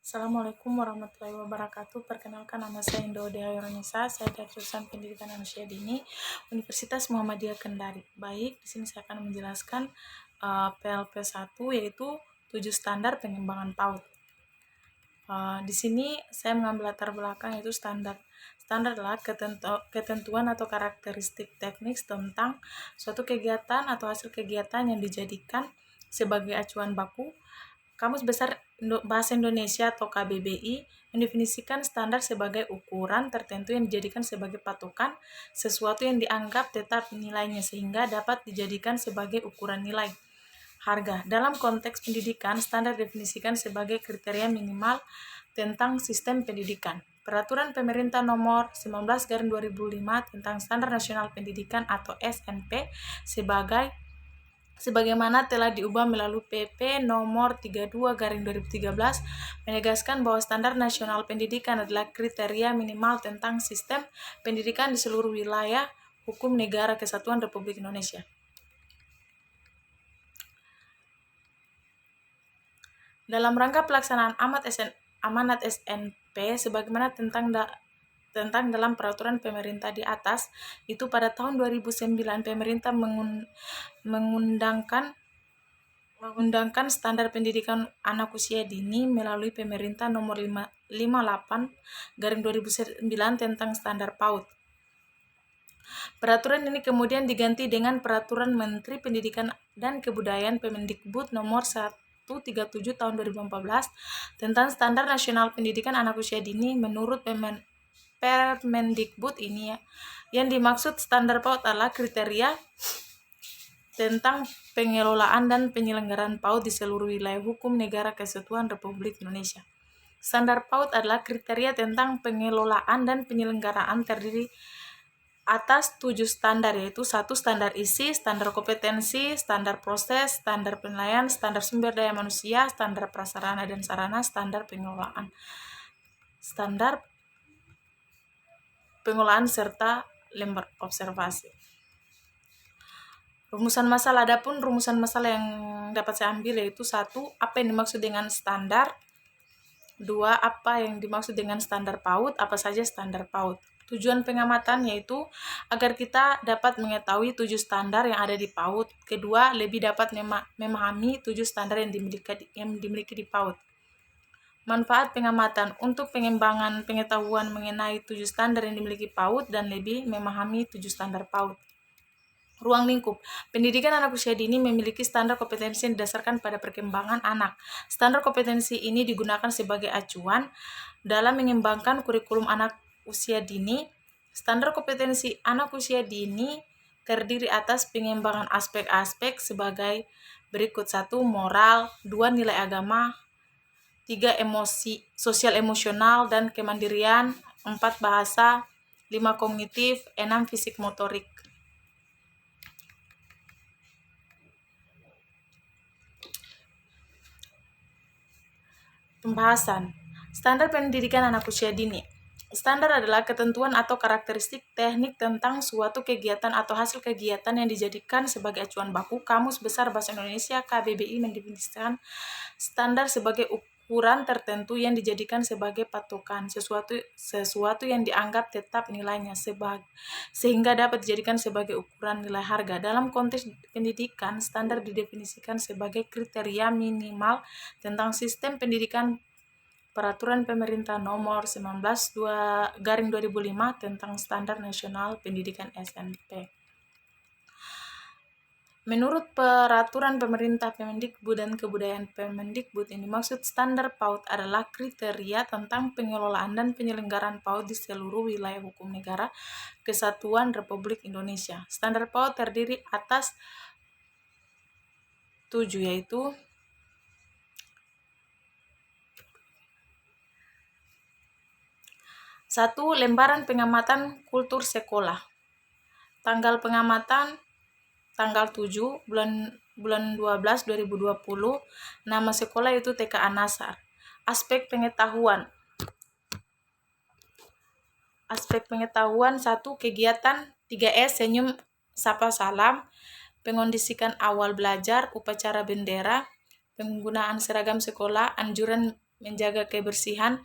Assalamualaikum warahmatullahi wabarakatuh. Perkenalkan, nama saya Indo Dea Yoranisa. Saya dari jurusan Pendidikan Manusia Dini, Universitas Muhammadiyah Kendari. Baik, di sini saya akan menjelaskan PLP 1, yaitu 7 standar pengembangan PAUD. Di sini saya mengambil latar belakang yaitu standar. Standar adalah ketentuan atau karakteristik teknis tentang suatu kegiatan atau hasil kegiatan yang dijadikan sebagai acuan baku. Kamus Besar Bahasa Indonesia atau KBBI mendefinisikan standar sebagai ukuran tertentu yang dijadikan sebagai patokan sesuatu yang dianggap tetap nilainya sehingga dapat dijadikan sebagai ukuran nilai. Harga. Dalam konteks pendidikan, standar definisikan sebagai kriteria minimal tentang sistem pendidikan. Peraturan Pemerintah Nomor 19/2005 tentang Standar Nasional Pendidikan atau SNP sebagaimana telah diubah melalui PP Nomor 32/2013 menegaskan bahwa Standar Nasional Pendidikan adalah kriteria minimal tentang sistem pendidikan di seluruh wilayah hukum negara Kesatuan Republik Indonesia. Dalam rangka pelaksanaan amanat SNP sebagaimana tentang dalam peraturan pemerintah di atas, itu pada tahun 2009 pemerintah mengundangkan standar pendidikan anak usia dini melalui Pemerintah Nomor 58/2009 tentang standar PAUD. Peraturan ini kemudian diganti dengan Peraturan Menteri Pendidikan dan Kebudayaan Permendikbud Nomor 137 tahun 2014 tentang Standar Nasional Pendidikan Anak Usia Dini. Menurut Permendikbud ini, yang dimaksud standar PAUD adalah kriteria tentang pengelolaan dan penyelenggaraan PAUD di seluruh wilayah hukum negara Kesatuan Republik Indonesia. Standar PAUD adalah kriteria tentang pengelolaan dan penyelenggaraan terdiri atas 7 standar, yaitu 1. Standar isi, standar kompetensi, standar proses, standar penilaian, standar sumber daya manusia, standar prasarana dan sarana, standar pengelolaan, serta lembar observasi. Rumusan masalah. Adapun rumusan masalah yang dapat saya ambil yaitu 1. Apa yang dimaksud dengan standar? 2. Apa yang dimaksud dengan standar PAUD? Apa saja standar PAUD? Tujuan pengamatan yaitu agar kita dapat mengetahui 7 standar yang ada di PAUD. Kedua, lebih dapat memahami 7 standar yang dimiliki di PAUD. Manfaat pengamatan untuk pengembangan pengetahuan mengenai 7 standar yang dimiliki PAUD dan lebih memahami 7 standar PAUD. Ruang lingkup. Pendidikan anak usia dini memiliki standar kompetensi yang didasarkan pada perkembangan anak. Standar kompetensi ini digunakan sebagai acuan dalam mengembangkan kurikulum anak usia dini. Standar kompetensi anak usia dini terdiri atas pengembangan aspek-aspek sebagai berikut: 1. Moral, 2. Nilai agama, 3. Emosi, sosial emosional dan kemandirian, 4. Bahasa, 5. Kognitif, 6. Fisik motorik. Pembahasan. Standar pendidikan anak usia dini. Standar adalah ketentuan atau karakteristik teknik tentang suatu kegiatan atau hasil kegiatan yang dijadikan sebagai acuan baku. Kamus Besar Bahasa Indonesia KBBI mendefinisikan standar sebagai ukuran tertentu yang dijadikan sebagai patokan sesuatu yang dianggap tetap nilainya sehingga dapat dijadikan sebagai ukuran nilai harga. Dalam konteks pendidikan, standar didefinisikan sebagai kriteria minimal tentang sistem pendidikan. Peraturan Pemerintah Nomor 19/2005 tentang Standar Nasional Pendidikan SNP. Menurut Peraturan Pemerintah Permendikbud dan Kebudayaan Permendikbud, yang dimaksud standar PAUD adalah kriteria tentang pengelolaan dan penyelenggaraan PAUD di seluruh wilayah hukum negara Kesatuan Republik Indonesia. Standar PAUD terdiri atas 7, yaitu 1. Lembaran pengamatan kultur sekolah. Tanggal pengamatan tanggal 7 bulan 12 2020. Nama sekolah itu TK An-Nasar. Aspek pengetahuan. 1. Kegiatan 3S, senyum, sapa, salam, pengondisikan awal belajar, upacara bendera, penggunaan seragam sekolah, anjuran menjaga kebersihan,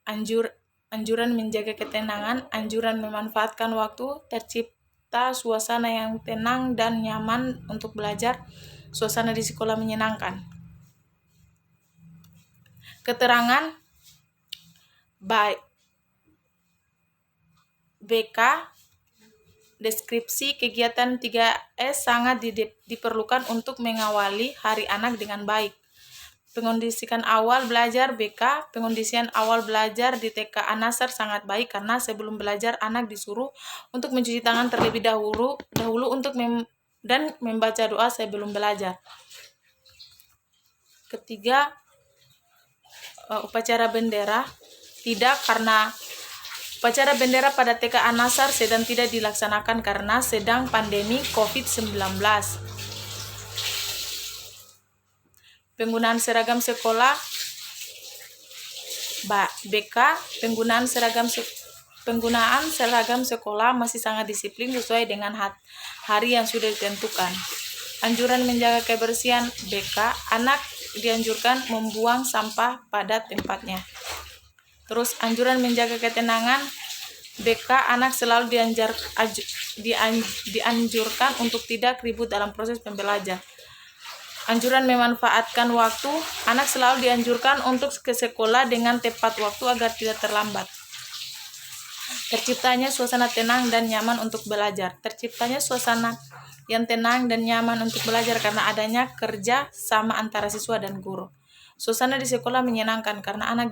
anjuran menjaga ketenangan, anjuran memanfaatkan waktu, tercipta suasana yang tenang dan nyaman untuk belajar, suasana di sekolah menyenangkan. Keterangan baik BK, deskripsi kegiatan 3S sangat diperlukan untuk mengawali hari anak dengan baik. Pengondisian awal belajar BK, pengondisian awal belajar di TK An-Nassar sangat baik karena sebelum belajar anak disuruh untuk mencuci tangan terlebih dahulu untuk dan membaca doa sebelum belajar. Ketiga, upacara bendera. Tidak, karena upacara bendera pada TK An-Nassar sedang tidak dilaksanakan karena sedang pandemi COVID-19. Penggunaan seragam sekolah BK, penggunaan seragam sekolah masih sangat disiplin sesuai dengan hari yang sudah ditentukan. Anjuran menjaga kebersihan BK, anak dianjurkan membuang sampah pada tempatnya. Terus anjuran menjaga ketenangan BK, anak selalu dianjurkan untuk tidak ribut dalam proses pembelajaran. Anjuran memanfaatkan waktu, anak selalu dianjurkan untuk ke sekolah dengan tepat waktu agar tidak terlambat. Terciptanya suasana tenang dan nyaman untuk belajar. Terciptanya suasana yang tenang dan nyaman untuk belajar karena adanya kerja sama antara siswa dan guru. Suasana di sekolah menyenangkan karena anak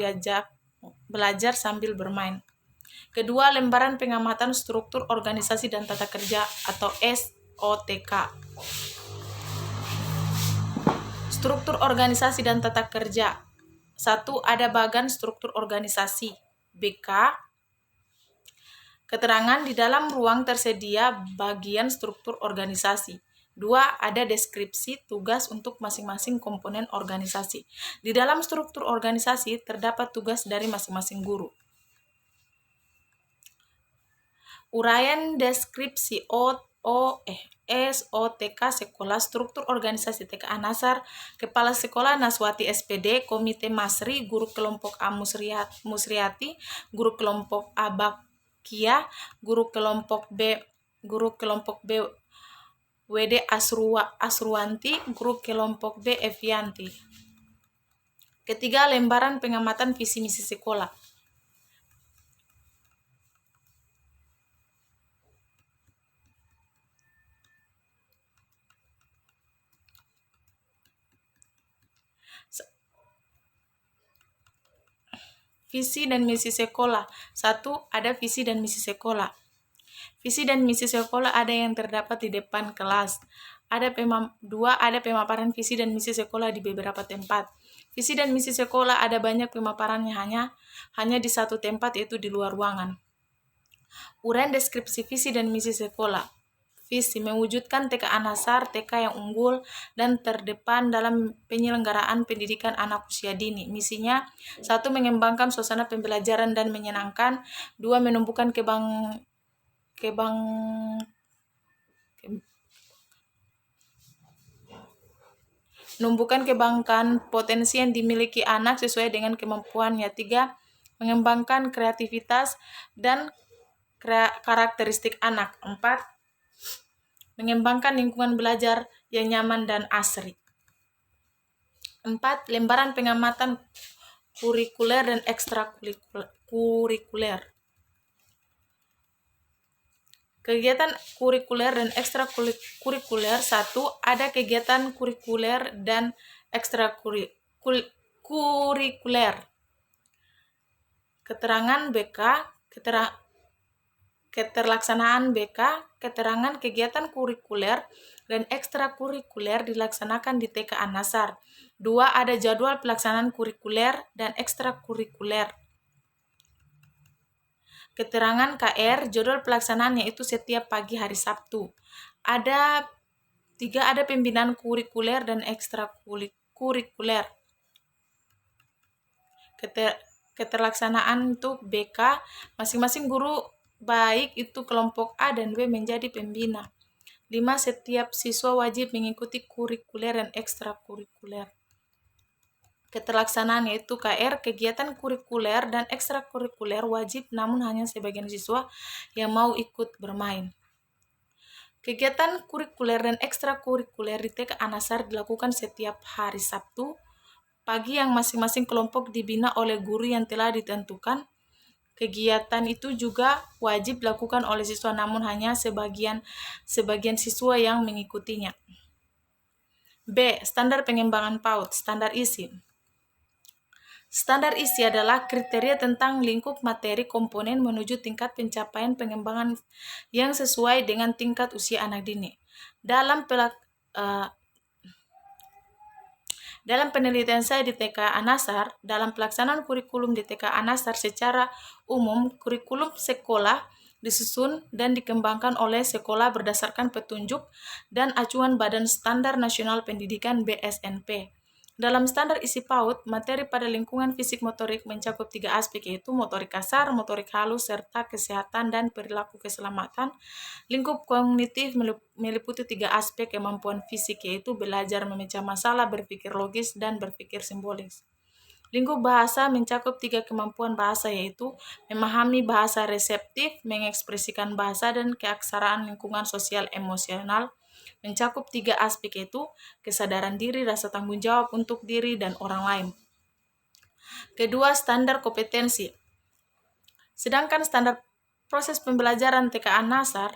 diajak belajar sambil bermain. Kedua, lembaran pengamatan struktur organisasi dan tata kerja atau SOTK. Struktur organisasi dan tata kerja. 1. Ada bagan struktur organisasi BK. Keterangan di dalam ruang tersedia bagian struktur organisasi. 2. Ada deskripsi tugas untuk masing-masing komponen organisasi. Di dalam struktur organisasi terdapat tugas dari masing-masing guru. Uraian deskripsi SOTK sekolah, struktur organisasi TK An-Nassar, Kepala Sekolah Naswati SPD, Komite Masri, Guru Kelompok A Musriati, Guru Kelompok A Bakia, Guru Kelompok B WD Asruanti, Guru Kelompok B Evianti. Ketiga, lembaran pengamatan visi misi sekolah. Visi dan misi sekolah. 1. Ada visi dan misi sekolah. Visi dan misi sekolah ada yang terdapat di depan kelas. 2. Ada pemaparan visi dan misi sekolah di beberapa tempat. Visi dan misi sekolah ada banyak pemaparannya hanya di satu tempat, yaitu di luar ruangan. Uraian deskripsi visi dan misi sekolah. Visi mewujudkan TK An-Nassar, TK yang unggul dan terdepan dalam penyelenggaraan pendidikan anak usia dini. Misinya, 1. Mengembangkan suasana pembelajaran dan menyenangkan. 2. Menumbuhkan kebangkan potensi yang dimiliki anak sesuai dengan kemampuannya. 3. Mengembangkan kreativitas dan karakteristik anak. 4. Mengembangkan lingkungan belajar yang nyaman dan asri. 4. Lembaran pengamatan kurikuler dan ekstrakurikuler. Kegiatan kurikuler dan ekstrakurikuler. 1. Ada kegiatan kurikuler dan ekstrakurikuler. Keterangan BK, keterlaksanaan BK, keterangan kegiatan kurikuler dan ekstrakurikuler dilaksanakan di TK An-Nassar. 2. Ada jadwal pelaksanaan kurikuler dan ekstrakurikuler. Keterangan KR, jadwal pelaksanaannya itu setiap pagi hari Sabtu. 3. Ada pembinaan kurikuler dan ekstrakurikuler. Keterlaksanaan untuk BK, masing-masing guru baik itu kelompok A dan B menjadi pembina. 5. Setiap siswa wajib mengikuti kurikuler dan ekstrakurikuler. keterlaksanaan yaitu KR, kegiatan kurikuler dan ekstrakurikuler wajib namun hanya sebagian siswa yang mau ikut bermain. Kegiatan kurikuler dan ekstrakurikuler di TK Anasar dilakukan setiap hari Sabtu pagi yang masing-masing kelompok dibina oleh guru yang telah ditentukan. Kegiatan itu juga wajib dilakukan oleh siswa namun hanya sebagian siswa yang mengikutinya. B. Standar pengembangan PAUD, standar isi. Standar isi adalah kriteria tentang lingkup materi komponen menuju tingkat pencapaian pengembangan yang sesuai dengan tingkat usia anak dini. Dalam penelitian saya di TK Anasar, dalam pelaksanaan kurikulum di TK Anasar secara umum, kurikulum sekolah disusun dan dikembangkan oleh sekolah berdasarkan petunjuk dan acuan Badan Standar Nasional Pendidikan (BSNP). Dalam standar isi PAUD, materi pada lingkungan fisik motorik mencakup 3 aspek yaitu motorik kasar, motorik halus, serta kesehatan dan perilaku keselamatan. Lingkup kognitif meliputi 3 aspek kemampuan fisik yaitu belajar memecah masalah, berpikir logis, dan berpikir simbolis. Lingkup bahasa mencakup 3 kemampuan bahasa yaitu memahami bahasa reseptif, mengekspresikan bahasa, dan keaksaraan lingkungan sosial emosional. Mencakup 3 aspek yaitu kesadaran diri, rasa tanggung jawab untuk diri dan orang lain. Kedua, standar kompetensi. Sedangkan standar proses pembelajaran TK Anasar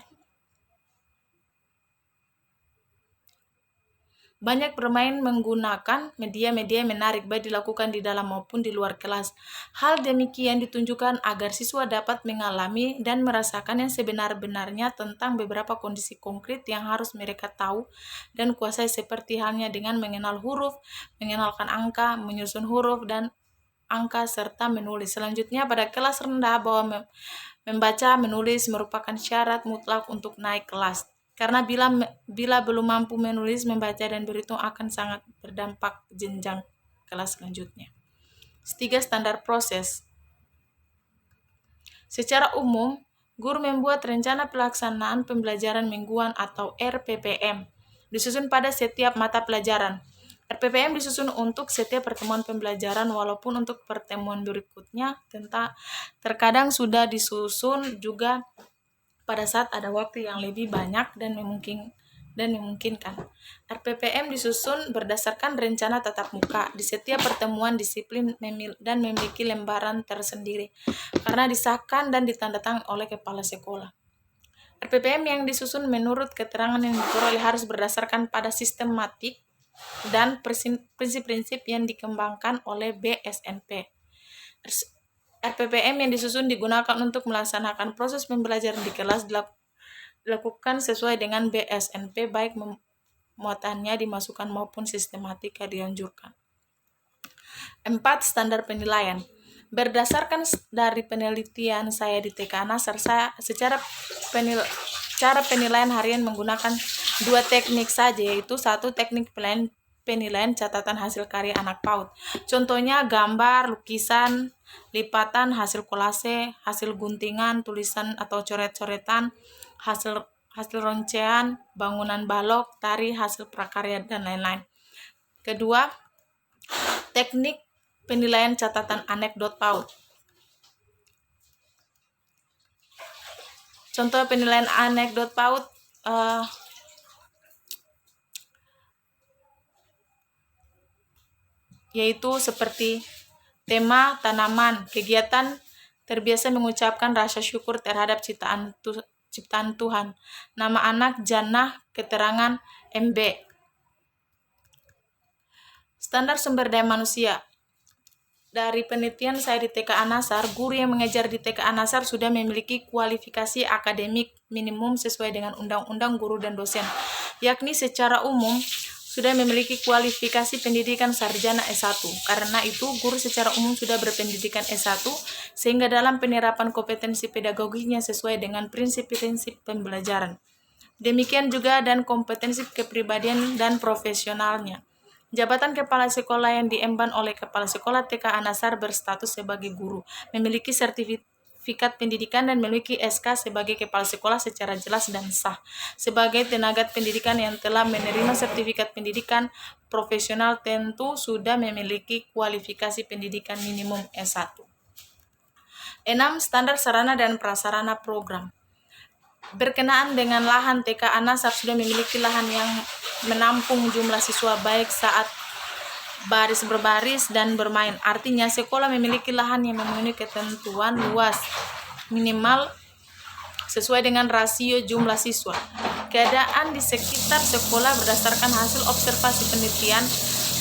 banyak bermain menggunakan media-media menarik baik dilakukan di dalam maupun di luar kelas. Hal demikian ditunjukkan agar siswa dapat mengalami dan merasakan yang sebenar-benarnya tentang beberapa kondisi konkret yang harus mereka tahu dan kuasai seperti halnya dengan mengenal huruf, mengenalkan angka, menyusun huruf dan angka serta menulis. Selanjutnya pada kelas rendah bahwa membaca menulis merupakan syarat mutlak untuk naik kelas. Karena bila belum mampu menulis, membaca, dan berhitung akan sangat berdampak jenjang kelas selanjutnya. 3. Standar proses. Secara umum, guru membuat rencana pelaksanaan pembelajaran mingguan atau RPPM, disusun pada setiap mata pelajaran. RPPM disusun untuk setiap pertemuan pembelajaran walaupun untuk pertemuan berikutnya terkadang sudah disusun juga pada saat ada waktu yang lebih banyak dan memungkinkan. RPPM disusun berdasarkan rencana tatap muka di setiap pertemuan disiplin dan memiliki lembaran tersendiri karena disahkan dan ditandatangani oleh kepala sekolah. RPPM yang disusun menurut keterangan yang diperoleh harus berdasarkan pada sistematik dan prinsip-prinsip yang dikembangkan oleh BSNP. RPPM yang disusun digunakan untuk melaksanakan proses pembelajaran di kelas dilakukan sesuai dengan BSNP baik muatannya dimasukkan maupun sistematika dianjurkan. 4. Standar penilaian. Berdasarkan dari penelitian saya di TK Anasar, cara penilaian harian menggunakan 2 teknik saja yaitu 1 teknik penilaian catatan hasil karya anak PAUD. Contohnya gambar, lukisan, lipatan, hasil kolase, hasil guntingan, tulisan atau coret-coretan, hasil roncean, bangunan balok, tari, hasil prakarya, dan lain-lain. Kedua, teknik penilaian catatan anekdot PAUD. Contoh penilaian anekdot PAUD yaitu seperti tema tanaman, kegiatan terbiasa mengucapkan rasa syukur terhadap ciptaan Tuhan, nama anak Jannah, keterangan MB. Standar sumber daya manusia. Dari penelitian saya di TK Anasar, guru yang mengajar di TK Anasar sudah memiliki kualifikasi akademik minimum sesuai dengan Undang-Undang Guru dan Dosen, yakni secara umum sudah memiliki kualifikasi pendidikan sarjana S1. Karena itu, guru secara umum sudah berpendidikan S1, sehingga dalam penerapan kompetensi pedagogiknya sesuai dengan prinsip-prinsip pembelajaran. Demikian juga dan kompetensi kepribadian dan profesionalnya. Jabatan kepala sekolah yang diemban oleh kepala sekolah TK Anasar berstatus sebagai guru, memiliki sertifikat pendidikan dan memiliki SK sebagai kepala sekolah secara jelas dan sah. Sebagai tenaga pendidikan yang telah menerima sertifikat pendidikan profesional tentu sudah memiliki kualifikasi pendidikan minimum S1. 6. Standar sarana dan prasarana program. Berkenaan dengan lahan, TK An-Nashar sudah memiliki lahan yang menampung jumlah siswa baik saat baris berbaris dan bermain. Artinya sekolah memiliki lahan yang memenuhi ketentuan luas minimal sesuai dengan rasio jumlah siswa. Keadaan di sekitar sekolah berdasarkan hasil observasi penelitian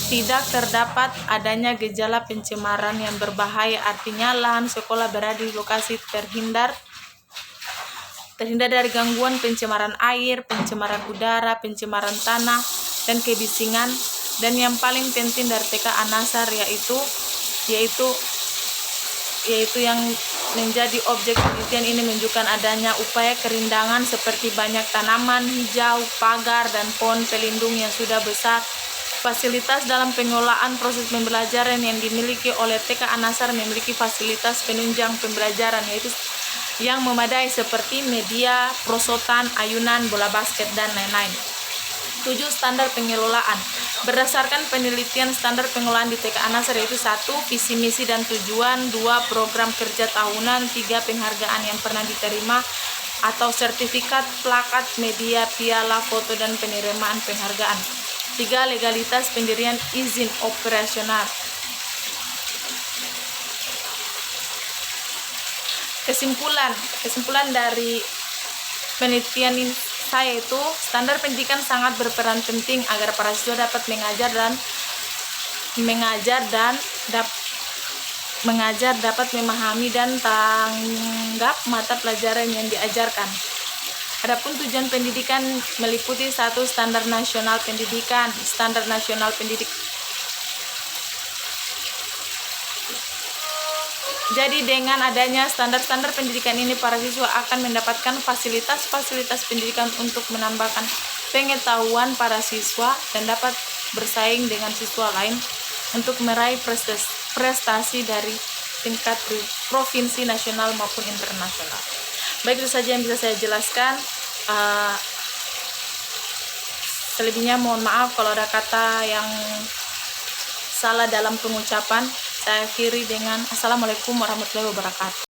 tidak terdapat adanya gejala pencemaran yang berbahaya. Artinya lahan sekolah berada di lokasi terhindar dari gangguan pencemaran air, pencemaran udara, pencemaran tanah, dan kebisingan. Dan yang paling penting dari TK An-Nashar yaitu yang menjadi objek penelitian ini menunjukkan adanya upaya kerindangan seperti banyak tanaman hijau, pagar, dan pohon pelindung yang sudah besar. Fasilitas dalam pengelolaan proses pembelajaran yang dimiliki oleh TK An-Nashar memiliki fasilitas penunjang pembelajaran yaitu yang memadai seperti media, prosotan, ayunan, bola basket, dan lain-lain. 7. Standar pengelolaan. Berdasarkan penelitian standar pengelolaan di TK An-Nashar yaitu 1. Visi misi dan tujuan, 2. Program kerja tahunan, 3. Penghargaan yang pernah diterima atau sertifikat, plakat, media, piala, foto, dan penerimaan penghargaan. 3. Legalitas pendirian izin operasional. Kesimpulan dari penelitian ini saya itu standar pendidikan sangat berperan penting agar para siswa dapat dapat memahami dan tanggap mata pelajaran yang diajarkan. Adapun tujuan pendidikan meliputi 1. Standar nasional pendidikan. Standar nasional pendidikan. Jadi dengan adanya standar-standar pendidikan ini, para siswa akan mendapatkan fasilitas-fasilitas pendidikan untuk menambahkan pengetahuan para siswa dan dapat bersaing dengan siswa lain untuk meraih prestasi dari tingkat provinsi, nasional maupun internasional. Baik, itu saja yang bisa saya jelaskan. Selebihnya mohon maaf kalau ada kata yang salah dalam pengucapan. Saya akhiri dengan Assalamualaikum warahmatullahi wabarakatuh.